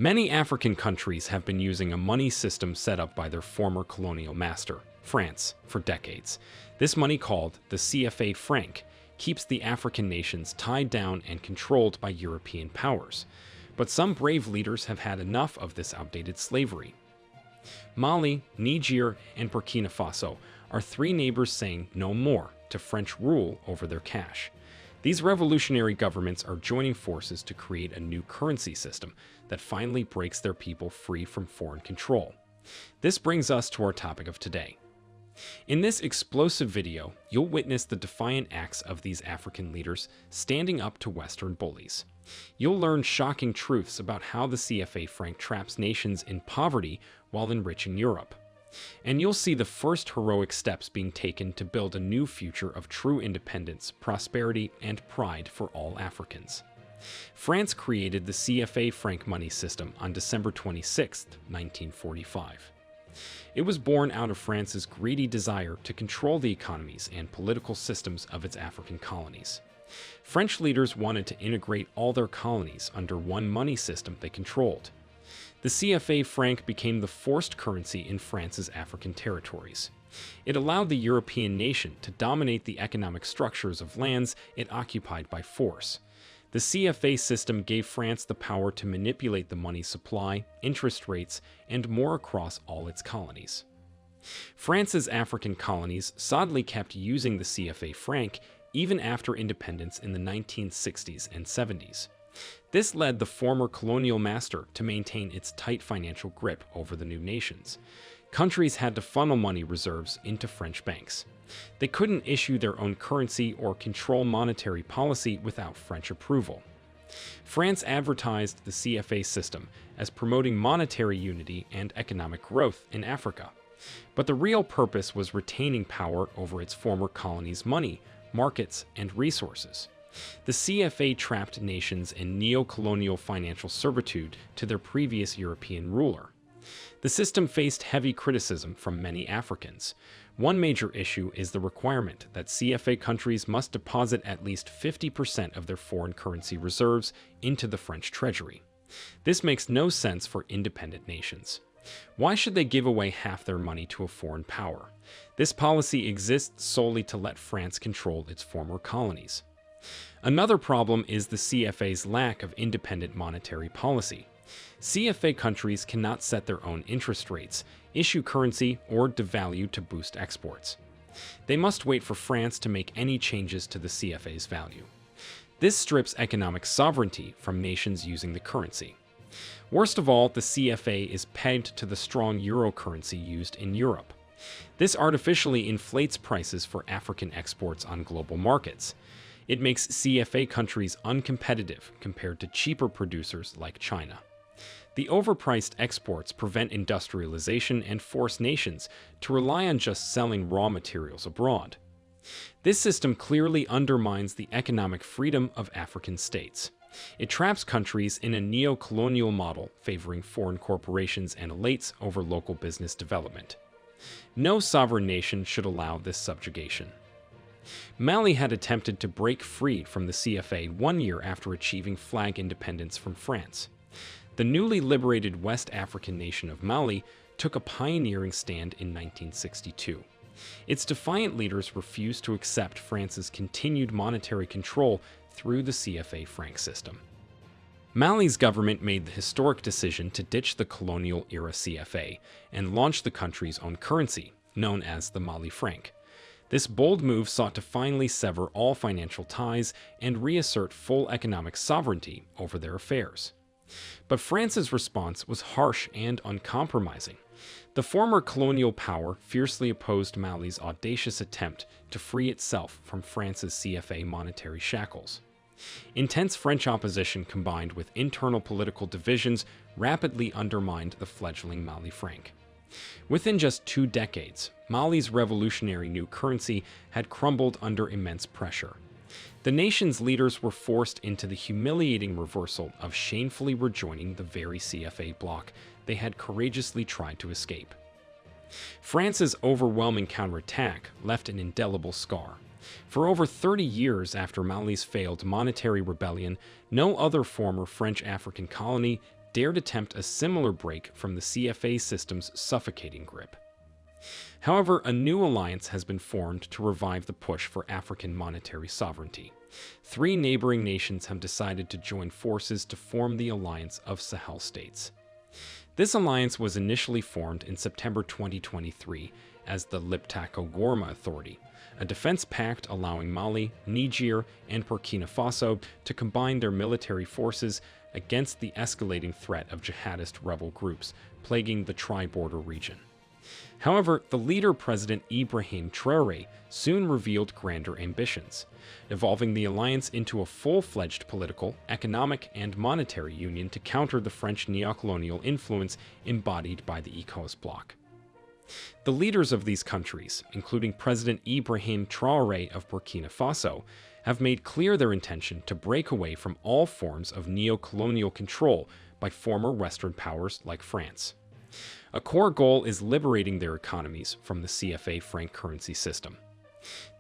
Many African countries have been using a money system set up by their former colonial master, France, for decades. This money, called the CFA franc, keeps the African nations tied down and controlled by European powers. But some brave leaders have had enough of this outdated slavery. Mali, Niger, and Burkina Faso are three neighbors saying no more to French rule over their cash. These revolutionary governments are joining forces to create a new currency system that finally breaks their people free from foreign control. This brings us to our topic of today. In this explosive video, you'll witness the defiant acts of these African leaders standing up to Western bullies. You'll learn shocking truths about how the CFA franc traps nations in poverty while enriching Europe. And you'll see the first heroic steps being taken to build a new future of true independence, prosperity, and pride for all Africans. France created the CFA franc money system on December 26, 1945. It was born out of France's greedy desire to control the economies and political systems of its African colonies. French leaders wanted to integrate all their colonies under one money system they controlled. The CFA franc became the forced currency in France's African territories. It allowed the European nation to dominate the economic structures of lands it occupied by force. The CFA system gave France the power to manipulate the money supply, interest rates, and more across all its colonies. France's African colonies sadly kept using the CFA franc even after independence in the 1960s and 70s. This led the former colonial master to maintain its tight financial grip over the new nations. Countries had to funnel money reserves into French banks. They couldn't issue their own currency or control monetary policy without French approval. France advertised the CFA system as promoting monetary unity and economic growth in Africa. But the real purpose was retaining power over its former colonies' money, markets, and resources. The CFA trapped nations in neo-colonial financial servitude to their previous European ruler. The system faced heavy criticism from many Africans. One major issue is the requirement that CFA countries must deposit at least 50% of their foreign currency reserves into the French treasury. This makes no sense for independent nations. Why should they give away half their money to a foreign power? This policy exists solely to let France control its former colonies. Another problem is the CFA's lack of independent monetary policy. CFA countries cannot set their own interest rates, issue currency, or devalue to boost exports. They must wait for France to make any changes to the CFA's value. This strips economic sovereignty from nations using the currency. Worst of all, the CFA is pegged to the strong euro currency used in Europe. This artificially inflates prices for African exports on global markets. It makes CFA countries uncompetitive compared to cheaper producers like China. The overpriced exports prevent industrialization and force nations to rely on just selling raw materials abroad. This system clearly undermines the economic freedom of African states. It traps countries in a neo-colonial model favoring foreign corporations and elites over local business development. No sovereign nation should allow this subjugation. Mali had attempted to break free from the CFA 1 year after achieving flag independence from France. The newly liberated West African nation of Mali took a pioneering stand in 1962. Its defiant leaders refused to accept France's continued monetary control through the CFA franc system. Mali's government made the historic decision to ditch the colonial-era CFA and launch the country's own currency, known as the Mali franc. This bold move sought to finally sever all financial ties and reassert full economic sovereignty over their affairs. But France's response was harsh and uncompromising. The former colonial power fiercely opposed Mali's audacious attempt to free itself from France's CFA monetary shackles. Intense French opposition combined with internal political divisions rapidly undermined the fledgling Mali franc. Within just 2 decades, Mali's revolutionary new currency had crumbled under immense pressure. The nation's leaders were forced into the humiliating reversal of shamefully rejoining the very CFA bloc they had courageously tried to escape. France's overwhelming counterattack left an indelible scar. For over 30 years after Mali's failed monetary rebellion, no other former French African colony dared attempt a similar break from the CFA system's suffocating grip. However, a new alliance has been formed to revive the push for African monetary sovereignty. 3 neighboring nations have decided to join forces to form the Alliance of Sahel States. This alliance was initially formed in September 2023 as the Liptako-Gourma Authority, a defense pact allowing Mali, Niger, and Burkina Faso to combine their military forces against the escalating threat of jihadist rebel groups plaguing the tri-border region. However, the leader, President Ibrahim Traoré, soon revealed grander ambitions, evolving the alliance into a full-fledged political, economic, and monetary union to counter the French neocolonial influence embodied by the ECOWAS bloc. The leaders of these countries, including President Ibrahim Traoré of Burkina Faso, have made clear their intention to break away from all forms of neocolonial control by former Western powers like France. A core goal is liberating their economies from the CFA franc currency system.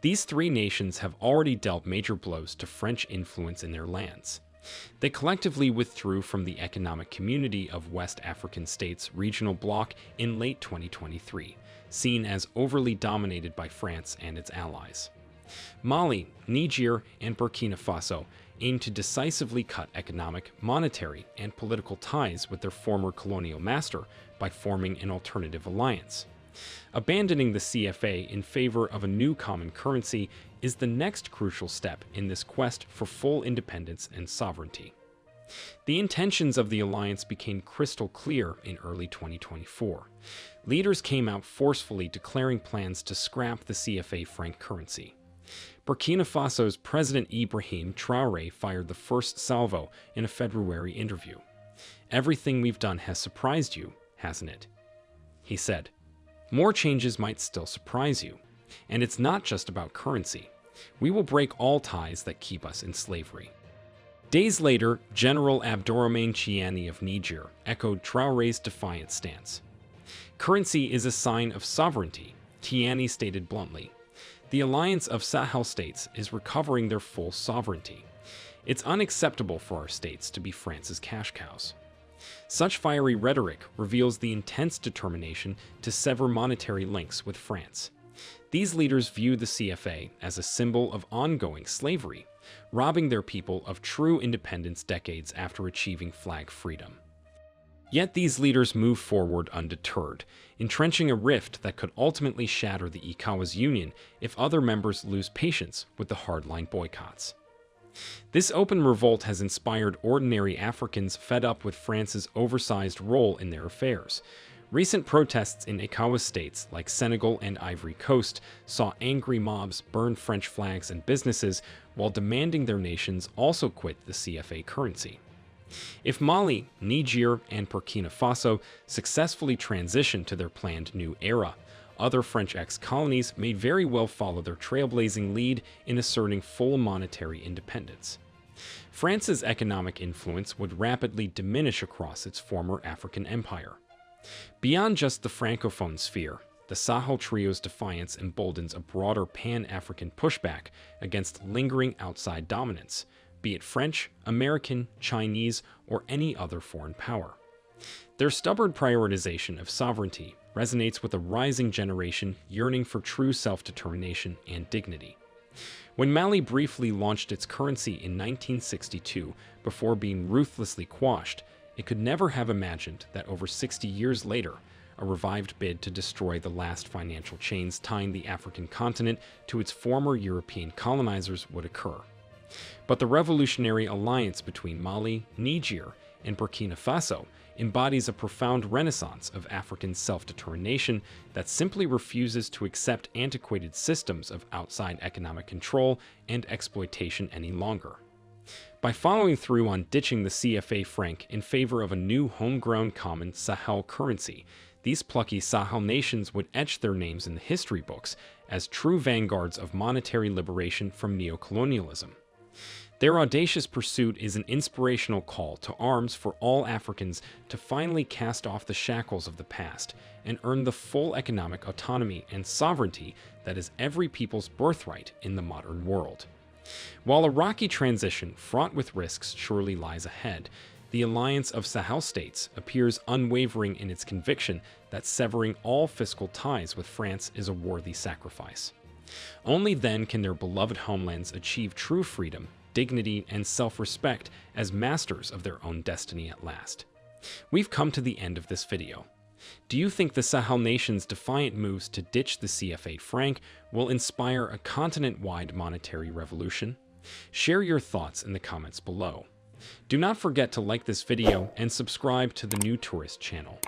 These 3 nations have already dealt major blows to French influence in their lands. They collectively withdrew from the Economic Community of West African States regional bloc in late 2023, seen as overly dominated by France and its allies. Mali, Niger, and Burkina Faso aim to decisively cut economic, monetary, and political ties with their former colonial master by forming an alternative alliance. Abandoning the CFA in favor of a new common currency is the next crucial step in this quest for full independence and sovereignty. The intentions of the alliance became crystal clear in early 2024. Leaders came out forcefully declaring plans to scrap the CFA franc currency. Burkina Faso's President Ibrahim Traoré fired the first salvo in a February interview. "Everything we've done has surprised you, hasn't it?" he said. "More changes might still surprise you. And it's not just about currency. We will break all ties that keep us in slavery." Days later, General Abdourahmane Chiani of Niger echoed Traoré's defiant stance. "Currency is a sign of sovereignty," Chiani stated bluntly. "The Alliance of Sahel States is recovering their full sovereignty. It's unacceptable for our states to be France's cash cows." Such fiery rhetoric reveals the intense determination to sever monetary links with France. These leaders view the CFA as a symbol of ongoing slavery, robbing their people of true independence decades after achieving flag freedom. Yet these leaders move forward undeterred, entrenching a rift that could ultimately shatter the ECOWAS Union if other members lose patience with the hardline boycotts. This open revolt has inspired ordinary Africans fed up with France's oversized role in their affairs. Recent protests in ECOWAS states like Senegal and Ivory Coast saw angry mobs burn French flags and businesses while demanding their nations also quit the CFA currency. If Mali, Niger, and Burkina Faso successfully transition to their planned new era, other French ex-colonies may very well follow their trailblazing lead in asserting full monetary independence. France's economic influence would rapidly diminish across its former African empire. Beyond just the Francophone sphere, the Sahel Trio's defiance emboldens a broader Pan-African pushback against lingering outside dominance, be it French, American, Chinese, or any other foreign power. Their stubborn prioritization of sovereignty resonates with a rising generation yearning for true self-determination and dignity. When Mali briefly launched its currency in 1962 before being ruthlessly quashed, it could never have imagined that over 60 years later, a revived bid to destroy the last financial chains tying the African continent to its former European colonizers would occur. But the revolutionary alliance between Mali, Niger, and Burkina Faso embodies a profound renaissance of African self-determination that simply refuses to accept antiquated systems of outside economic control and exploitation any longer. By following through on ditching the CFA franc in favor of a new homegrown common Sahel currency, these plucky Sahel nations would etch their names in the history books as true vanguards of monetary liberation from neocolonialism. Their audacious pursuit is an inspirational call to arms for all Africans to finally cast off the shackles of the past and earn the full economic autonomy and sovereignty that is every people's birthright in the modern world. While a rocky transition fraught with risks surely lies ahead, The alliance of Sahel states appears unwavering in its conviction that severing all fiscal ties with France is a worthy sacrifice. Only then can their beloved homelands achieve true freedom, dignity, and self-respect as masters of their own destiny at last. We've come to the end of this video. Do you think the Sahel nations' defiant moves to ditch the CFA franc will inspire a continent-wide monetary revolution? Share your thoughts in the comments below. Do not forget to like this video and subscribe to the New Tourist channel.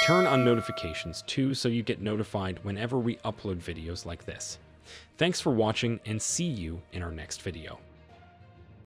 Turn on notifications too so you get notified whenever we upload videos like this. Thanks for watching and see you in our next video.